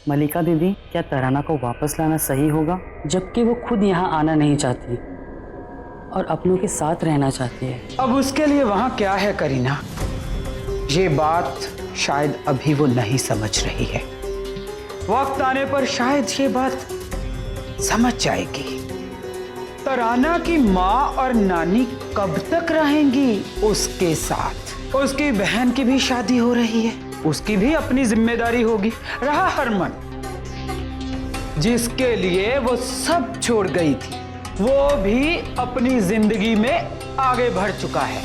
मलिका दीदी, क्या तराना को वापस लाना सही होगा, जबकि वो खुद यहाँ आना नहीं चाहती और अपनों के साथ रहना चाहती है? अब उसके लिए वहां क्या है करीना, ये बात शायद अभी वो नहीं समझ रही है। वक्त आने पर शायद ये बात समझ जाएगी। तराना की माँ और नानी कब तक रहेंगी उसके साथ? उसकी बहन की भी शादी हो रही है, उसकी भी अपनी जिम्मेदारी होगी। रहा हरमन, जिसके लिए वो सब छोड़ गई थी, वो भी अपनी जिंदगी में आगे बढ़ चुका है,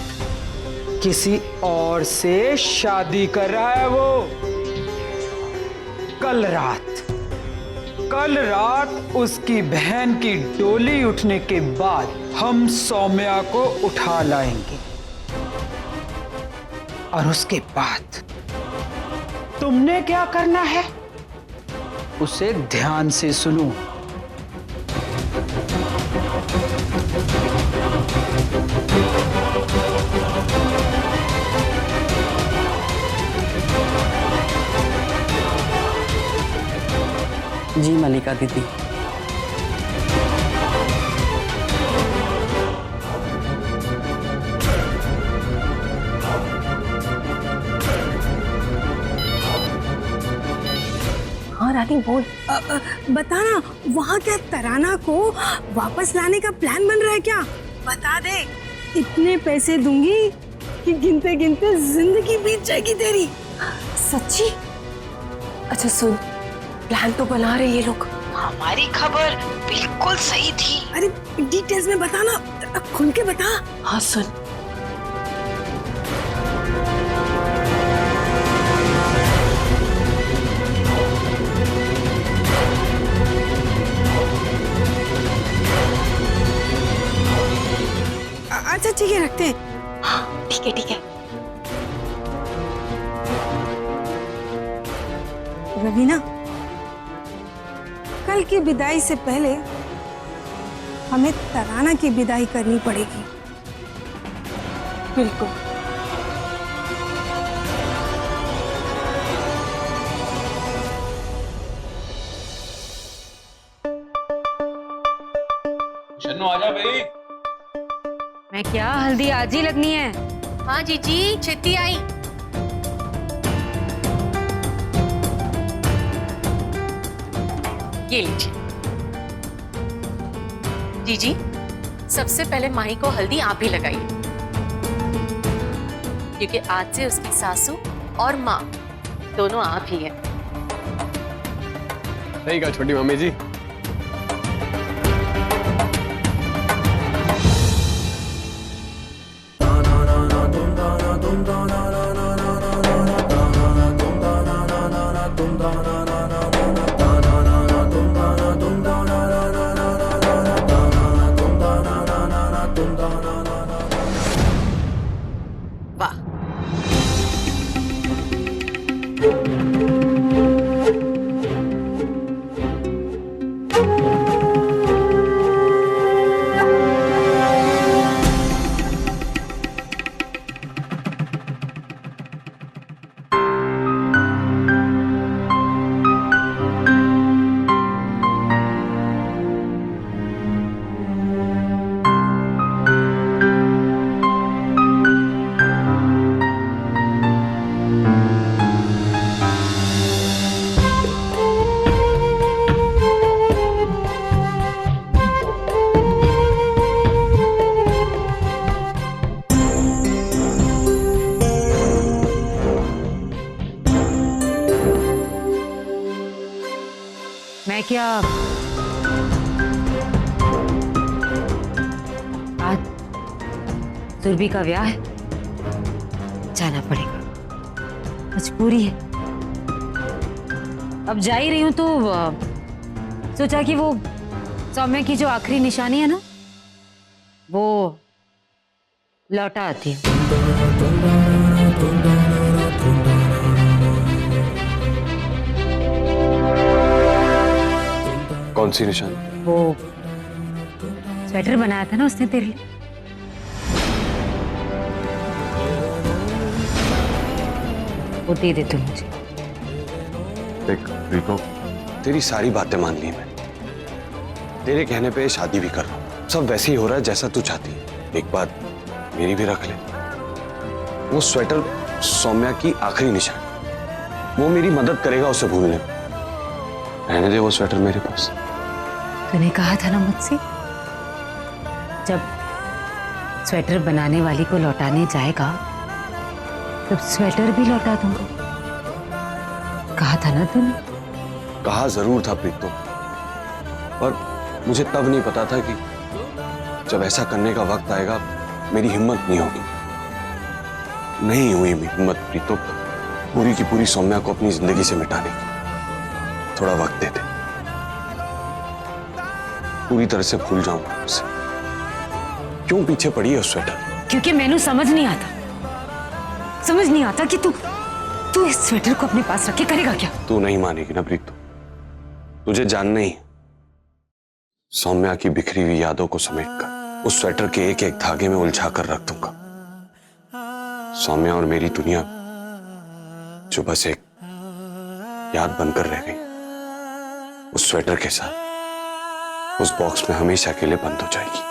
किसी और से शादी कर रहा है वो। कल रात उसकी बहन की डोली उठने के बाद हम सौम्या को उठा लाएंगे और उसके बाद तुमने क्या करना है उसे ध्यान से सुनो। जी मलिका दीदी। हाँ रानी बोल। बता ना, वहाँ क्या तराना को वापस लाने का प्लान बन रहा है क्या? बता दे, इतने पैसे दूंगी कि गिनते गिनते जिंदगी बीत जाएगी तेरी। सच्ची? अच्छा सुन, प्लान तो बना रहे ये लोग। हमारी खबर बिल्कुल सही थी। अरे डिटेल्स में बता ना, खुल के बता। हाँ सुन, अच्छा ठीक है, रखते हैं। हाँ ठीक है ठीक है। रवीना, कल की विदाई से पहले हमें तराना की विदाई करनी पड़ेगी। बिल्कुल। शन्नू आजा भाई। मैं क्या, हल्दी आज ही लगनी है? हाँ जीजी, छेती आई। ये लीजिए जीजी, सबसे पहले माही को हल्दी आप ही लगाइए, क्योंकि आज से उसकी सासू और माँ दोनों आप ही हैं। सही कहा छोटी मम्मी जी। मैं क्या, आज सुरभि का व्याह है, जाना पड़ेगा, मजबूरी है। अब जा ही रही हूं तो सोचा कि वो सौम्या की जो आखिरी निशानी है ना, वो लौटा आती है। कौन सी निशान? वो स्वेटर बनाया था ना उसने तेरे लिए, वो दे दे तू मुझे। देख रिको, तेरी सारी बातें मान ली मैं। तेरे कहने पे शादी भी कर रहा हूँ। सब वैसे ही हो रहा है जैसा तू चाहती है। एक बात मेरी भी रख ले। वो स्वेटर सौम्या की आखिरी निशानी। वो मेरी मदद करेगा उसे भूलने में। रहने दे वो स्वेटर मेरे पास। तूने कहा था ना मुझसे, जब स्वेटर बनाने वाली को लौटाने जाएगा तब स्वेटर भी लौटा दूंगा। कहा था ना तूने। कहा जरूर था प्रीतो, पर मुझे तब नहीं पता था कि जब ऐसा करने का वक्त आएगा मेरी हिम्मत नहीं होगी। नहीं हुई मेरी हिम्मत प्रीतो, पूरी की पूरी सौम्या को अपनी जिंदगी से मिटाने की। थोड़ा वक्त दे दे, पूरी तरह से भूल जाऊंगा उसे। क्यों पीछे पड़ी है उस स्वेटर? क्योंकि मैंने समझ नहीं आता कि तू इस स्वेटर को अपने पास रखे करेगा क्या। तू नहीं मानेगी ना प्रीतो, तुझे जानना ही। सौम्या की बिखरी हुई यादों को समेटकर उस स्वेटर के एक एक धागे में उलझा कर रख दूंगा। सौम्या और मेरी दुनिया जो बस एक याद बनकर रह गई, उस स्वेटर के साथ उस बॉक्स में हमेशा के लिए बंद हो जाएगी।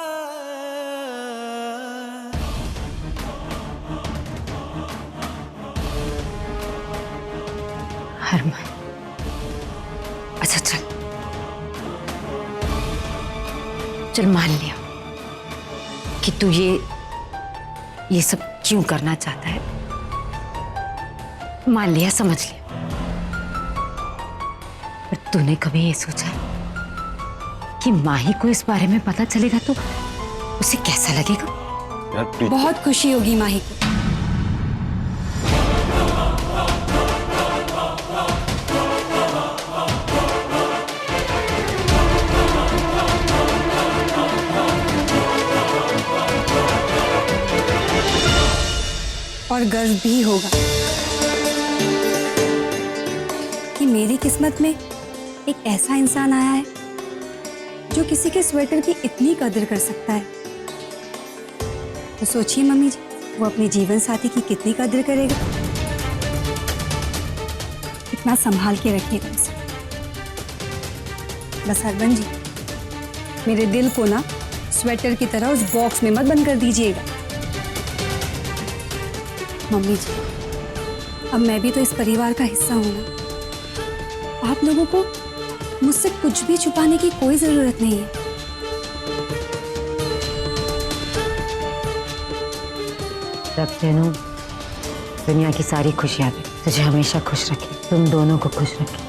हरमान, अच्छा चल मान लिया कि तू ये सब क्यों करना चाहता है। मान लिया, समझ लिया। पर तूने कभी ये सोचा कि माही को इस बारे में पता चलेगा तो उसे कैसा लगेगा? यार प्रीतो, बहुत खुशी होगी माही को। और गर्व भी होगा कि मेरी किस्मत में एक ऐसा इंसान आया है जो किसी के स्वेटर की इतनी कदर कर सकता है। तो सोचिए मम्मी जी, वो अपने जीवन साथी की कितनी कदर करेगा, कितना संभाल के रखेगा उसे। बस हरबंस जी, मेरे दिल को ना स्वेटर की तरह उस बॉक्स में मत बंद कर दीजिएगा। मम्मी जी, अब मैं भी तो इस परिवार का हिस्सा हूं ना। आप लोगों को मुझसे कुछ भी छुपाने की कोई जरूरत नहीं है। रब तेनू दुनिया की सारी खुशियां दे, तुझे हमेशा खुश रखे, तुम दोनों को खुश रखे।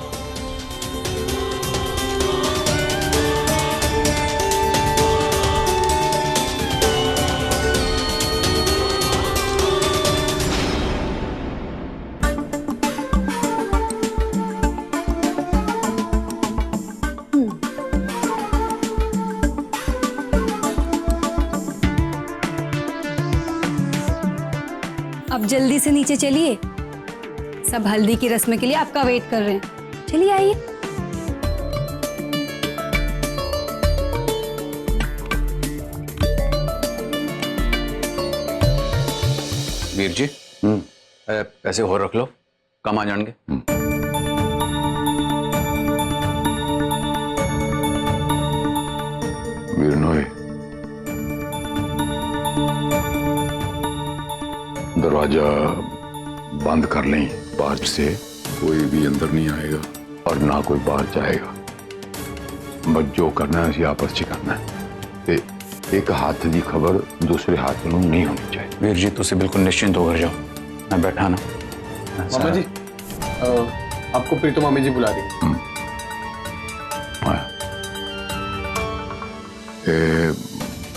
अब जल्दी से नीचे चलिए, सब हल्दी की रस्म के लिए आपका वेट कर रहे हैं। चलिए आइए। वीर जी, पैसे और रख लो, कम आ जाएंगे। वीरनोय, दरवाजा बंद कर लें। बाहर से कोई भी अंदर नहीं आएगा और ना कोई बाहर जाएगा। बस जो करना है उसे आपस में करना है। ते एक हाथ की खबर दूसरे हाथ में नहीं होनी चाहिए। वीर जी, तुझे बिल्कुल निश्चिंत होकर जाओ। मैं बैठा ना। मामा जी, आपको प्रीतो मामी जी बुला रही है।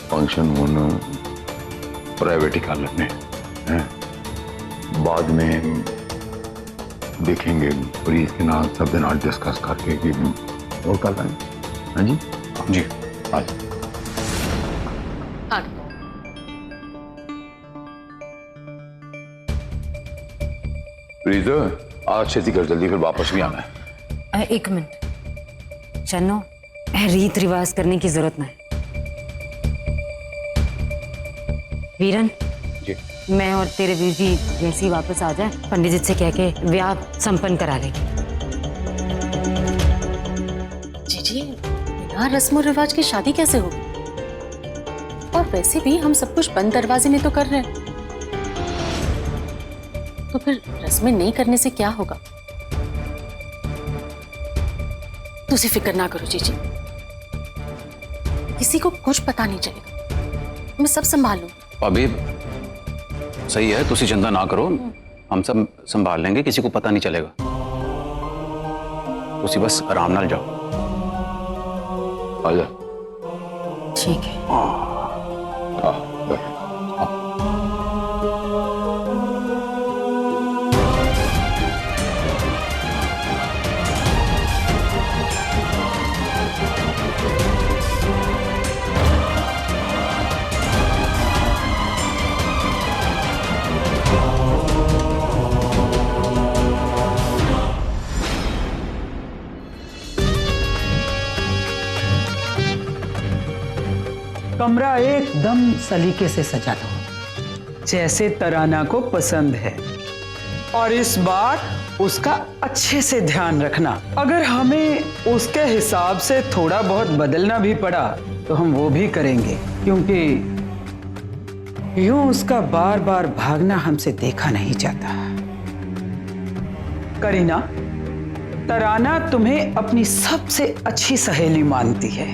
फंक्शन होना प्राइवेट ही कर लेने हैं, बाद में देखेंगे प्लीज के नाम सब दिन आज डिस्कस करके कि और कर लेंगे। हाँ जी, जी आज प्लीज आज छेती कर, जल्दी फिर वापस भी आना है। एक मिनट चन्नो, रीत रिवाज करने की जरूरत नहीं। वीरन जी, मैं और तेरे वीर जी जैसे ही वापस आ जाए पंडित जी से कह के ब्याह संपन्न करा लेंगे। यहाँ रस्म और रिवाज की शादी कैसे होगी? और वैसे भी हम सब कुछ बंद दरवाजे में तो कर रहे हैं, तो फिर रस्में नहीं करने से क्या होगा? तुझे फिक्र ना करो जीजी, किसी को कुछ पता नहीं चलेगा, मैं सब संभाल लूंगी। भाभी सही है, तुसी चिंता ना करो, हम सब संभाल लेंगे, किसी को पता नहीं चलेगा। तुसी बस आराम नाल जाओ। आजा। ठीक है। कमरा एकदम सलीके से सजा दो, जैसे तराना को पसंद है। और इस बार उसका अच्छे से ध्यान रखना। अगर हमें उसके हिसाब से थोड़ा बहुत बदलना भी पड़ा तो हम वो भी करेंगे, क्योंकि यूं उसका बार बार भागना हमसे देखा नहीं जाता। करीना, तराना तुम्हें अपनी सबसे अच्छी सहेली मानती है,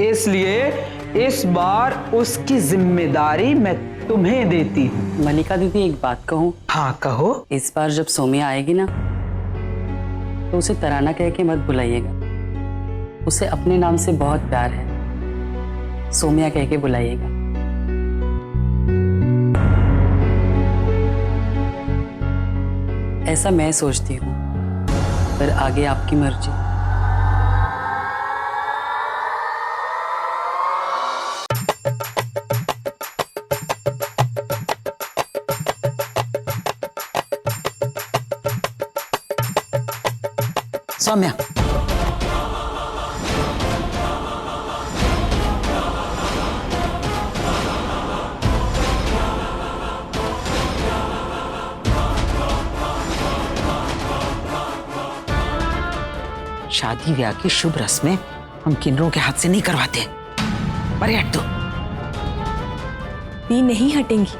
इसलिए इस बार उसकी जिम्मेदारी मैं तुम्हें देती हूँ। मलिका दीदी, एक बात कहूँ? हाँ कहो। इस बार जब सोमिया आएगी ना, तो उसे तराना कह के मत बुलाइएगा। उसे अपने नाम से बहुत प्यार है, सोमिया कह के बुलाइएगा। ऐसा मैं सोचती हूँ, पर आगे आपकी मर्जी। सौम्या, शादी ब्याह की शुभ रस्में हम किन्नरों के हाथ से नहीं करवाते। पर हट दो। भी नहीं हटेंगी।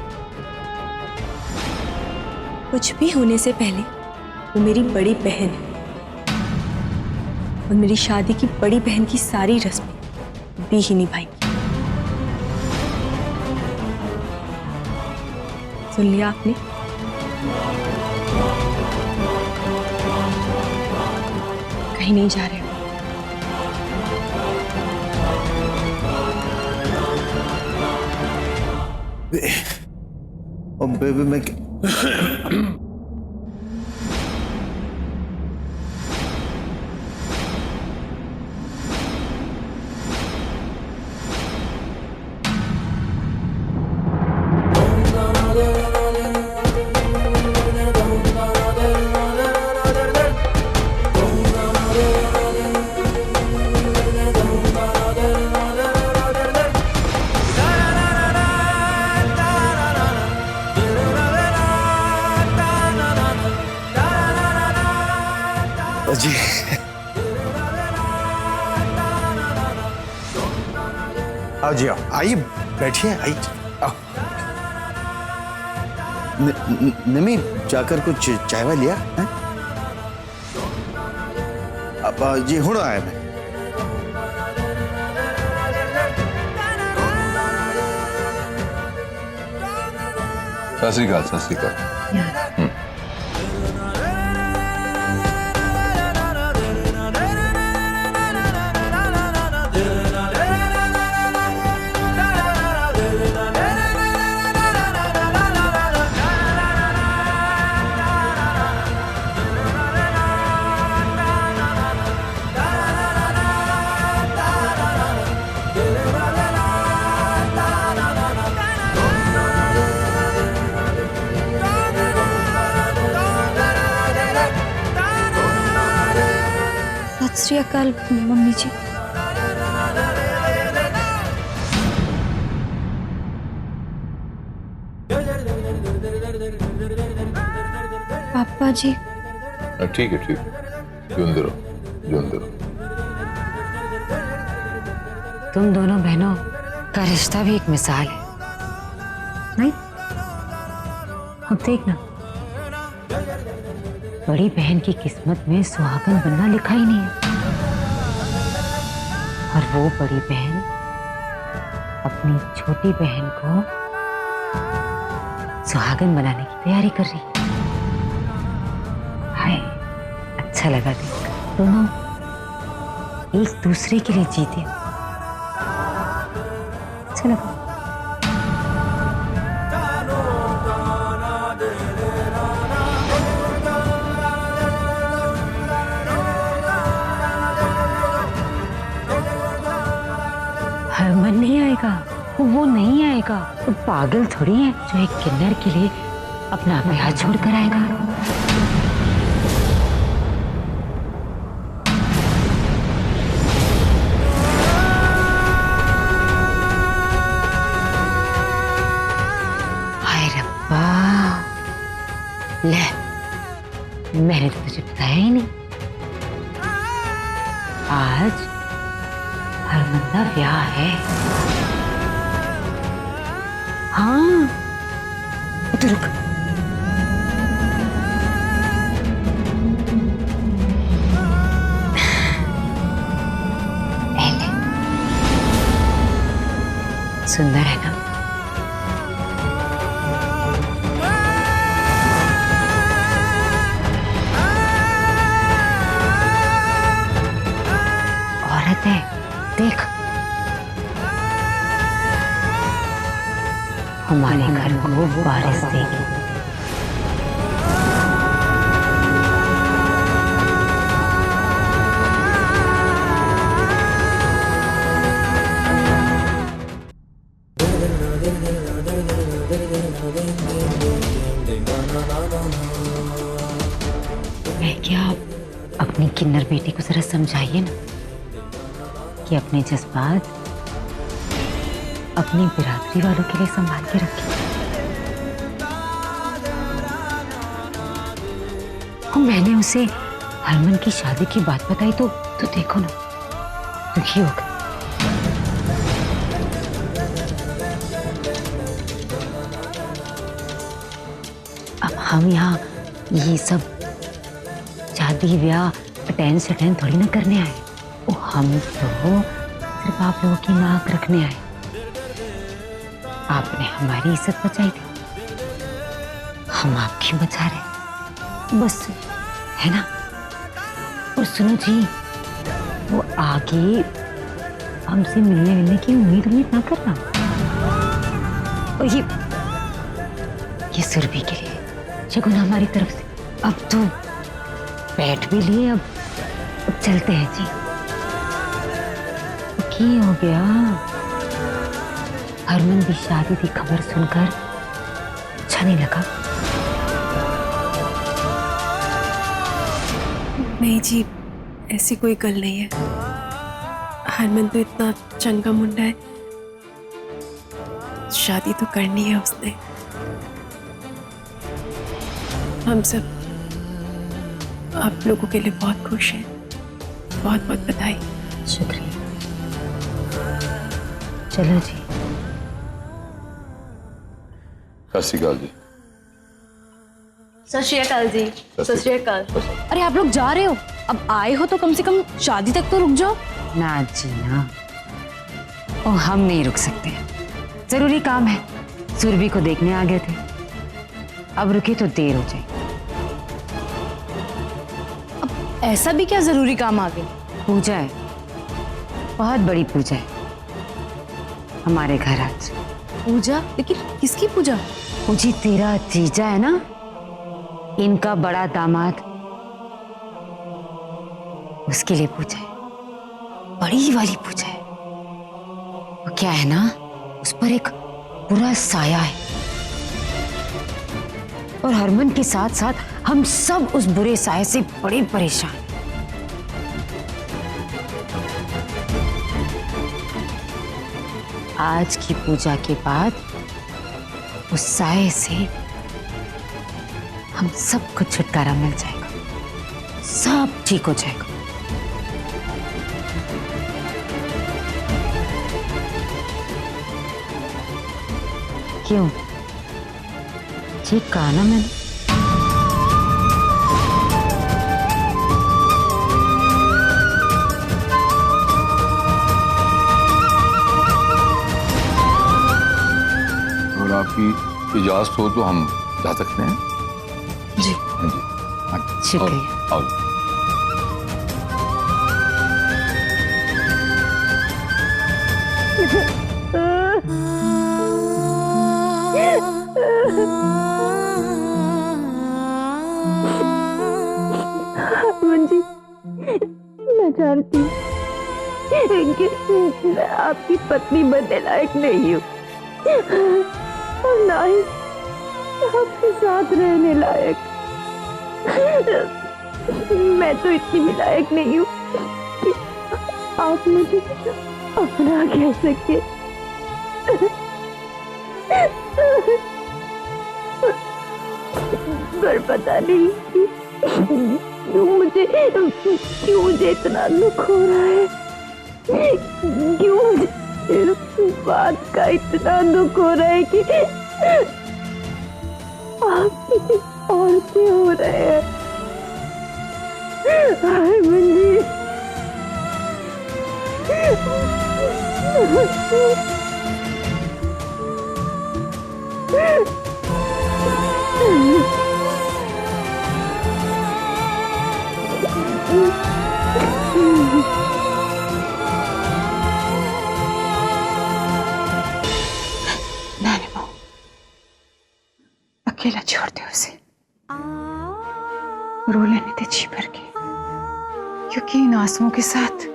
कुछ भी होने से पहले वो मेरी बड़ी बहन है, और मेरी शादी की बड़ी बहन की सारी रस्में भी ही निभाएंगी। सुन लिया आपने? कहीं नहीं जा रहे हो? बेबी मैं जी आओ जी, आओ, आइए बैठिए, आइए आओ। निमी, जाकर कुछ चाय वाय लिया है? अब जी हुण आया मैं। सत श्री अकाल, सत श्री अकाल। सत श्री अकाल मम्मी जी। पापा जी। ठीक है, ठीक है, जो अंदर हो, जो अंदर हो। तुम दोनों बहनों का रिश्ता भी एक मिसाल है, नहीं? अब देखना, बड़ी बहन की किस्मत में सुहागन बनना लिखा ही नहीं है, और वो बड़ी बहन अपनी छोटी बहन को सुहागन बनाने की तैयारी कर रही है। हाय, अच्छा लगा देखकर। दोनों एक दूसरे के लिए जीते, अच्छा लगा। हरमन नहीं आएगा, वो नहीं आएगा, वो पागल थोड़ी है जो एक किन्नर के लिए अपना ब्याह छोड़ कर आएगा। हाय रब्बा, ले, मैंने तो तुझे बताया ही नहीं, आज हरमन का ब्याह है। हाँ, तो रुक, सुंदर है ना? औरत है, देख, हमारे घर को बारिश देगी। मैं क्या, अपनी किन्नर बेटी को जरा समझाइए ना कि अपने जज्बात अपनी बिरादरी वालों के लिए संभाल के रखें। और मैंने उसे हरमन की शादी की बात बताई तो देखो ना, दुखी हो गई। अब हम यहाँ ये सब शादी ब्याह अटेंड थोड़ी ना करने आए, वो हम तो सिर्फ आप लोगों की नाक रखने आए। आपने हमारी इज्जत बचाई थी, हम आपकी बचा रहे, बस, है ना? और सुनो जी, वो आगे हमसे मिलने की उम्मीद ना करना। और ये सुरभि के लिए शगुन हमारी तरफ से। अब तो बैठ भी लिए, अब चलते हैं जी। की हो गया? हरमन की शादी की खबर सुनकर अच्छा नहीं लगा? नहीं जी, ऐसी कोई गल नहीं है। हरमन तो इतना चंगा मुंडा है, शादी तो करनी है उसने। हम सब आप लोगों के लिए बहुत खुश हैं। बहुत बहुत बधाई। शुक्रिया। चलो जी। सत श्री अकाल जी। सत श्री अकाल जी। सत श्री अकाल। अरे आप लोग जा रहे हो? अब आए हो तो कम से कम शादी तक तो रुक जाओ ना जी ना, ओ हम नहीं रुक सकते, जरूरी काम है। सुरभि को देखने आ गए थे, अब रुके तो देर हो जाएगी। अब ऐसा भी क्या जरूरी काम आ गया? पूजा है, बहुत बड़ी पूजा है हमारे घर आज। पूजा? लेकिन किसकी पूजा? वो जी तेरा जीजा है ना, इनका बड़ा दामाद, उसके लिए पूजा है, बड़ी वाली पूजा है। वो क्या है ना, उस पर एक बुरा साया है, और हरमन के साथ साथ हम सब उस बुरे साये से बड़े परेशान हैं। आज की पूजा के बाद उस साये से हम सबको छुटकारा मिल जाएगा, सब ठीक हो जाएगा। क्यों? ठीक कहा ना मैंने? अगर आपकी इजाजत हो तो हम जा सकते हैं। जी। हाँ जी, हाँ जी। शुक्रिया। आओ, आओ। जी, मैं जानती हूँ कि मैं आपकी पत्नी बनने लायक नहीं हूँ और ना ही आपके साथ रहने लायक। मैं तो इतनी भी लायक नहीं हूँ कि आप मुझे अपना कह सके। पर पता नहीं क्यों मुझे इतना दुख हो रहा है, क्यों मुझे इस बात का इतना दुख हो रहा है कि आप किसी और के हो रहे हैं। मंजी, अकेला छोड़ दे उसे, रो लेने दे जी भर के, क्योंकि इन आंसुओं के साथ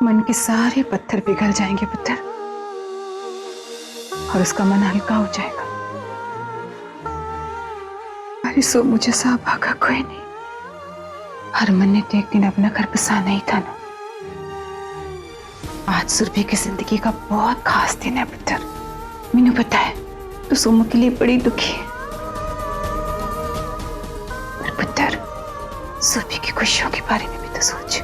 मन के सारे पत्थर पिघल जाएंगे पुत्र, और उसका मन हल्का हो जाएगा। अरे सो मुझे सा भागा कोई नहीं, हरमन ने तो एक दिन अपना घर बसा नहीं था ना। आज सुरभि की जिंदगी का बहुत खास दिन है पुत्र, मैंने पता है तो सोमू के लिए बड़ी दुखी है। पर पुत्र, सुरभि की खुशियों के बारे में भी तो सोच।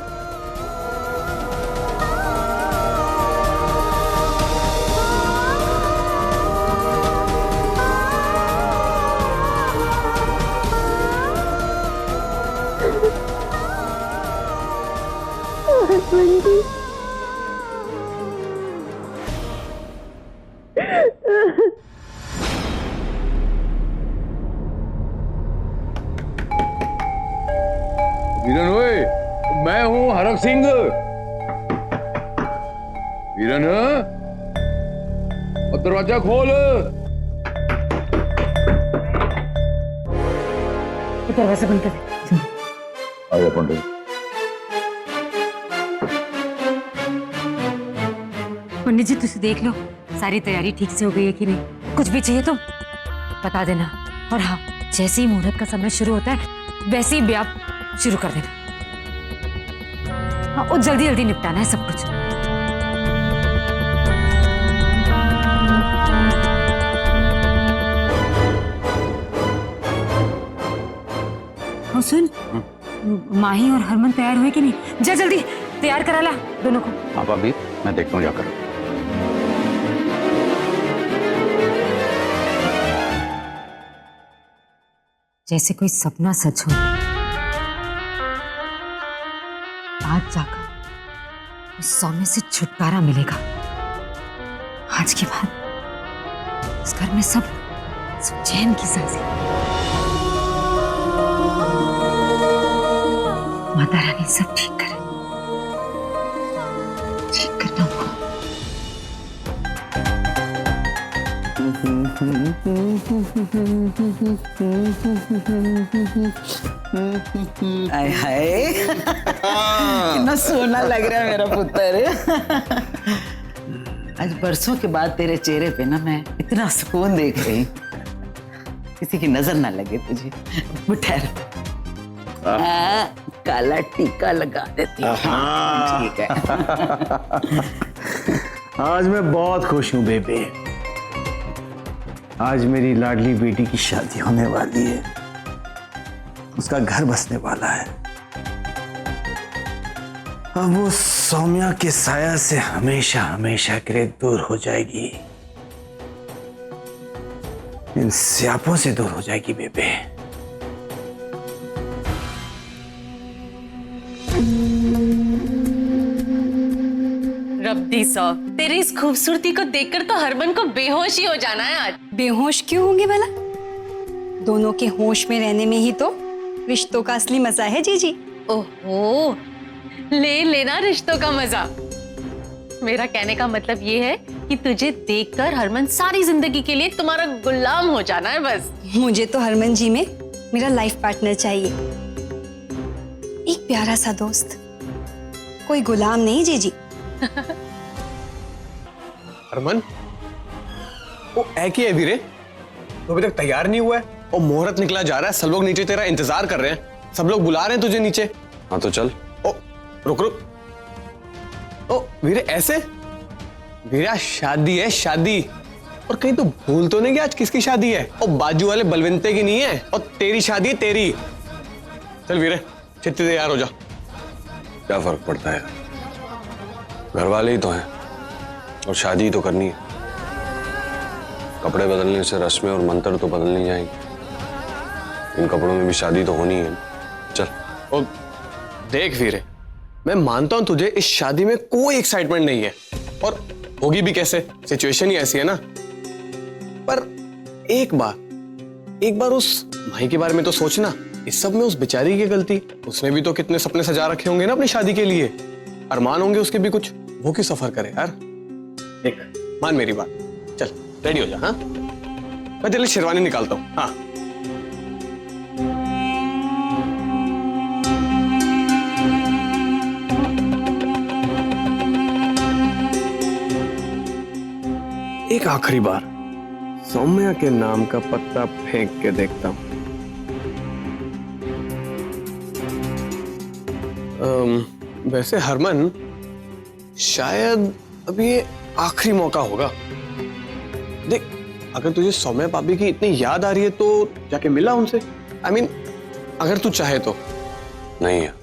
वीरन ओए, मैं हूं हरक सिंह। वीरन, अब दरवाजा खोल। दरवाजा बंद कर दे। आजा पंडित। पंडित जी तुझे देख लो सारी तैयारी ठीक से हो गई है कि नहीं, कुछ भी चाहिए तो बता देना। और हाँ, जैसे ही मुहूर्त का समय शुरू होता है वैसे ही ब्याह शुरू कर देना। हाँ, और जल्दी जल्दी निपटाना है सब कुछ। और सुन, माही और हरमन तैयार हुए कि नहीं? जा जल्दी तैयार करा ला दोनों को। हाँ भाभी, मैं देखता हूँ जाकर। जैसे कोई सपना सच हो, आज जाकर उस सौम्य से छुटकारा मिलेगा। आज के बाद इस घर में सब चैन की सांसें। माता रानी सब ठीक करे, ठीक करना होगा। हाय हाय कितना सोना लग रहा है मेरा पुत्र। आज बरसों के बाद तेरे चेहरे पे ना मैं इतना सुकून देख रही हूँ, किसी की नजर ना लगे तुझे। ठहर, काला टीका लगा देती हूँ। ठीक है। आज मैं बहुत खुश हूँ बेबे। आज मेरी लाडली बेटी की शादी होने वाली है, उसका घर बसने वाला है। अब वो सौम्या के साया से हमेशा हमेशा के लिए दूर हो जाएगी। इन स्यापों से दूर हो जाएगी बेबे। रब्बी साहब, तेरी इस खूबसूरती को देखकर तो हरमन को बेहोश ही हो जाना है आज। बेहोश क्यों होंगे भला? दोनों के होश में रहने में ही तो रिश्तों का असली मजा है जीजी। ओहो, ले लेना रिश्तों का मजा। मेरा कहने का मतलब ये है कि तुझे देखकर हरमन सारी जिंदगी के लिए तुम्हारा गुलाम हो जाना है बस। मुझे तो हरमन जी में मेरा लाइफ पार्टनर चाहिए, एक प्यारा सा दोस्त, कोई गुलाम नहीं जीजी। हरमन, वो है कि वीरे, तो अभी तक तैयार नहीं हुआ है और मुहूर्त निकला जा रहा है, सब लोग नीचे तेरा इंतजार कर रहे हैं, सब लोग बुला रहे हैं तुझे नीचे। हाँ तो चल। ओ रुक रुक, ओ वीरे ऐसे? वीरे आज शादी है, शादी। और कहीं तो भूल तो नहीं गया आज किसकी शादी है? और बाजू वाले बलवंते की नहीं है, और तेरी शादी है, तेरी। चल वीरे, छेती तैयार हो जा। क्या फर्क पड़ता है, घर वाले ही तो हैं और शादी तो करनी है। कपड़े बदलने से रस्में और मंत्र तो बदल नहीं जाएंगे, इन कपड़ों में भी शादी तो होनी है। चल। और देख वीरे, मैं मानता हूं तुझे इस शादी में कोई एक्साइटमेंट नहीं है, और होगी भी कैसे, सिचुएशन ही ऐसी है ना। पर एक बार उस भाई के बारे में तो सोचना, इस सब में उस बेचारी की गलती। उसने भी तो कितने सपने सजा रखे होंगे ना अपनी शादी के लिए, अरमान होंगे उसके भी कुछ, वो क्यों सफर करे यार। देख मान मेरी बात, चल रेडी हो जा। हाँ, मैं तेरे लिए शेरवानी निकालता हूँ। हाँ एक आखिरी बार सौम्या के नाम का पत्ता फेंक के देखता हूं। वैसे हरमन, शायद अभी ये आखिरी मौका होगा। देख, अगर तुझे सौम्या भाभी की इतनी याद आ रही है तो जाके मिला उनसे। I mean, अगर तू चाहे तो। नहीं है,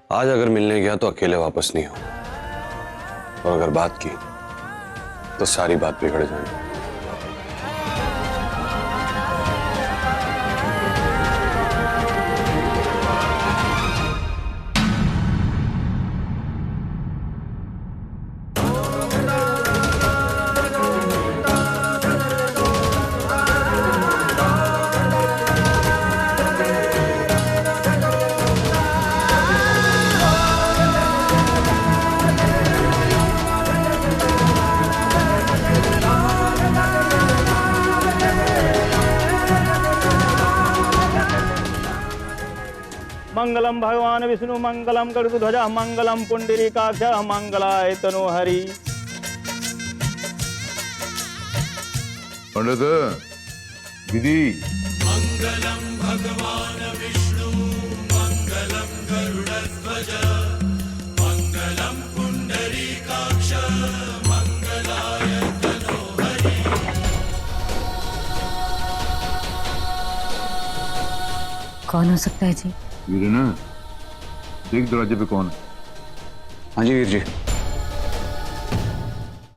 आज अगर मिलने गया तो अकेले वापस नहीं हो, और अगर बात की तो सारी बात बिगड़ जाएगी। मंगलम भगवान विष्णु मंगलम गरुड़ध्वज मंगलम पुंडरीकाक्ष मंगलाय तनोहरि। पंडित दीदी, मंगलम भगवान विष्णु मंगलम गरुड़ध्वज मंगलम पुंडरीकाक्ष मंगलाय तनोहरि। कौन हो सकता है जी? वीरे ना, देख दरवाजे पे कौन है। हाँ जी वीर जी।